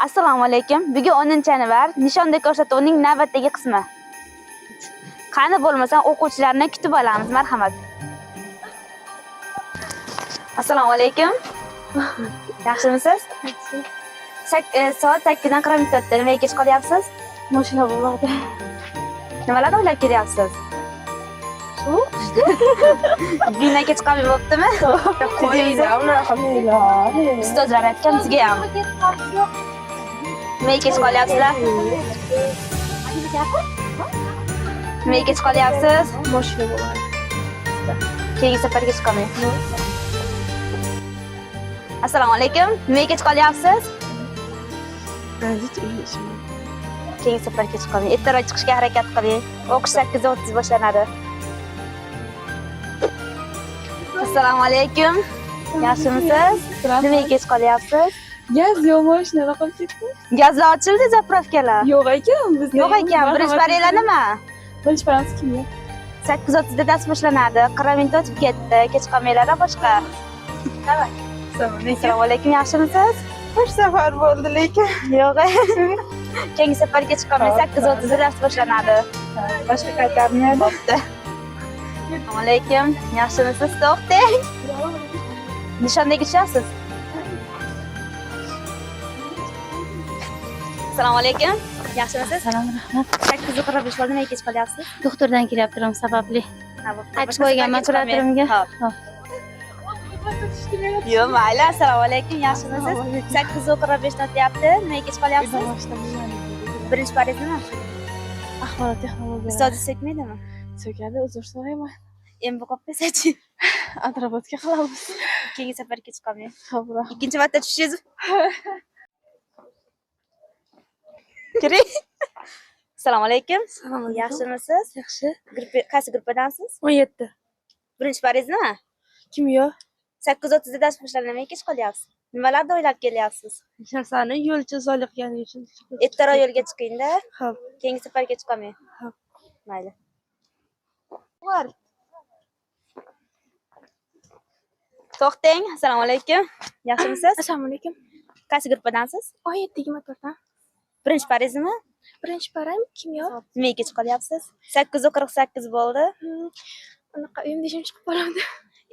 Assalomu alaykum. Bugun 10-yanvar nishonda ko'rsatuvining navbatdagi qismi. Qani bo'lmasam o'quvchilarni kutib olamiz, marhamat. Assalomu alaykum. Yaxshimisiz? Soat 8dan 40 minut o'tdi. Nimaga kech qolyapsiz? Mashina bo'ladi. Nimalarni o'ylab kelyapsiz? Bino kech qolmay bo'ptimi? Ustozlar aytgan sizga ham. Nimaga kech qolyapsizlar? Nimaga kech qolyapsiz? Mashina bo'ladi. Keyingi safarga kech qolmang. Assalomu alaykum. Nimaga kech qolyapsiz? Keyingi safarga kech qolmang. Ertaroq chiqishga harakat qiling. O'qish 8:30 boshlanadi. Assalomu alaykum. Yaxshimisiz? Nimaga kech qolyapsiz? Gaz yo'q, mashinalar qolib ketdi. Gazlar ochildi, zapravkalar. Yo'q ekan bizda. Yo'q ekan. Birinchi paranglar nima? Birinchi paramiz kimga? 8:30da dars boshlanadi. 40 minut o'tib ketdi. Kech qolmanglar boshqa. Assalomu alaykum. Yaxshimisiz? Bir safar bo'ldi lekin. Yo'q. Keyingi safarga kech qolmang. 8:30da dars boshlanadi. Boshqa qaytarmaydi. Bo'pti. Assalomu alaykum. Yaxshimisiz? To'xtang. Nishondaga tushasiz. Assalomu alaykum. Yaxshimisiz? Salom, rahmat. 8:45 bo'ldi. Nimaga kech qolyapsiz? Doktordan kelyaptirim sababli. Aytib qo'yganman kuratorimga. Yo'q, mayli. Assalomu alaykum. Yaxshimisiz? 8:45 o'tyapti. Nimaga kech qolyapsiz? Birinchi parangiz nima? Axborot texnologiyalari. Ustozingiz so'kmaydimi? So'kadi, uzr so'rayman. Endi qo'yib qo'ysachi. Atrofga qilamiz. Keyingi safar kech qolmang. Xo'p, rahmat. Ikkinchi marta tushishingiz. Kiring. Assalomu alaykum. Salom alaykum. Yaxshimisiz? Yaxshi. Qaysi gruppadansiz? 17. Birinchi parangiz nima? Kimyo? 8:30da dars boshlanadi. Nimaga kech qolyapsiz? Nimalarni o'ylab kelyapsiz? Hech narsani yo'l chizoliqgani uchun. Ertaroq yo'lga chiqing-da. Xo'p. Keyingi safar kech qolmang. Xo'p. Mayli. To'xtang. Assalomu alaykum. Yaxshimisiz? Assalomu alaykum. Qaysi gruppadansiz? 17-24dan. Birinchi parangiz nima? Birinchi param kimyo. Nimaga kech qolyapsiz? 8:48 bo'ldi. Unaqa uyimda ishim chiqib qoladi.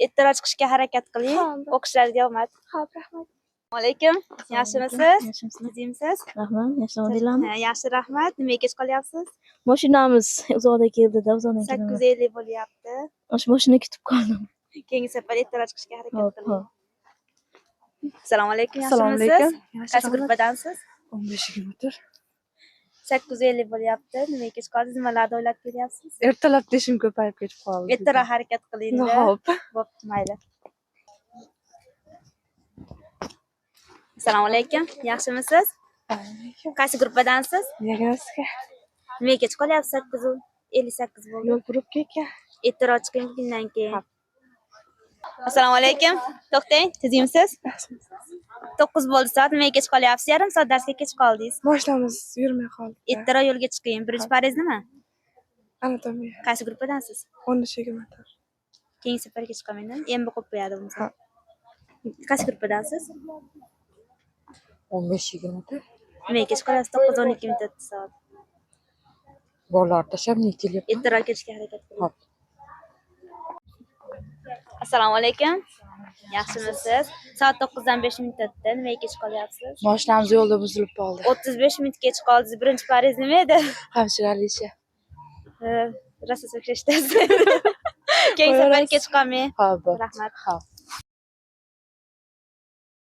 Ertaroq chiqishga harakat qiling. Xo'p. O'qishlarga omad. Xo'p, rahmat. Assalomu alaykum. Yaxshimisiz? Sizimsiz? Rahmat, yaxshimadinglarmi? Yaxshi, rahmat. Nimaga kech qolyapsiz? Mashinamiz uzoqda keldida, uzoqdan kelaman. 8:50 bo'lyapti. Shu mashina kutib qoldim. Keyingi safar ertaroq chiqishga harakat Hop, qiling. hop. Assalomu alaykum. Assalomu Yaxshimisiz? alaykum. Yaxshi, Qaysi rahmat. gruppadansiz? 15-20. 8:50 bo'lyapti. Nimaga kech qoldingiz? Nimalarni o'ylab kelyapsiz? Ertalabda ishim ko'payib ketib qoldi. Ertaroq harakat qiling-da. Xo'p. Bo'pti, mayli. Assalomu alaykum. Yaxshimisiz? Qaysi gruppadansiz? Diagnostika. Nimaga kech qolyapsiz? 8:58 bo'ldi. Yo'l guruhga ekan. Ertaroq chiqing kundan keyin. Assalomu alaykum. To'xtang. Tizimsiz? 9 bo'ldi soat. Nimaga kech qolyapsiz? Yarim soat darsga kech qoldingiz. Mashinamiz yurmay qoldi. Ertaroq yo'lga chiqing. Birinchi parangiz nima? Anatomiya. Qaysi gruppadansiz? 13-20. Keyingi safar kech qolmanglar. Endi qo'yib qo'yadi bo'lsa. Qaysi gruppadansiz? 15-20. Nimaga kech qolyapsiz? 9:12 minut o'tdi soat. Bolalar tashabni kelyapti. Ertaroq ketishga harakat qiling. Hop. Assalomu alaykum. Yaxshimisiz? Soat 9dan 5 minut o'tdi. Nimaga kech qolyapsiz? Mashinamiz yo'lda buzilib qoldi. 35 minut kech qoldingiz. Birinchi parangiz nima edi? Hamshiralik ishi. Rosa so'kishdasiz. Keyingi safar kech qolmang. Xo'p. Rahmat. Xo'p.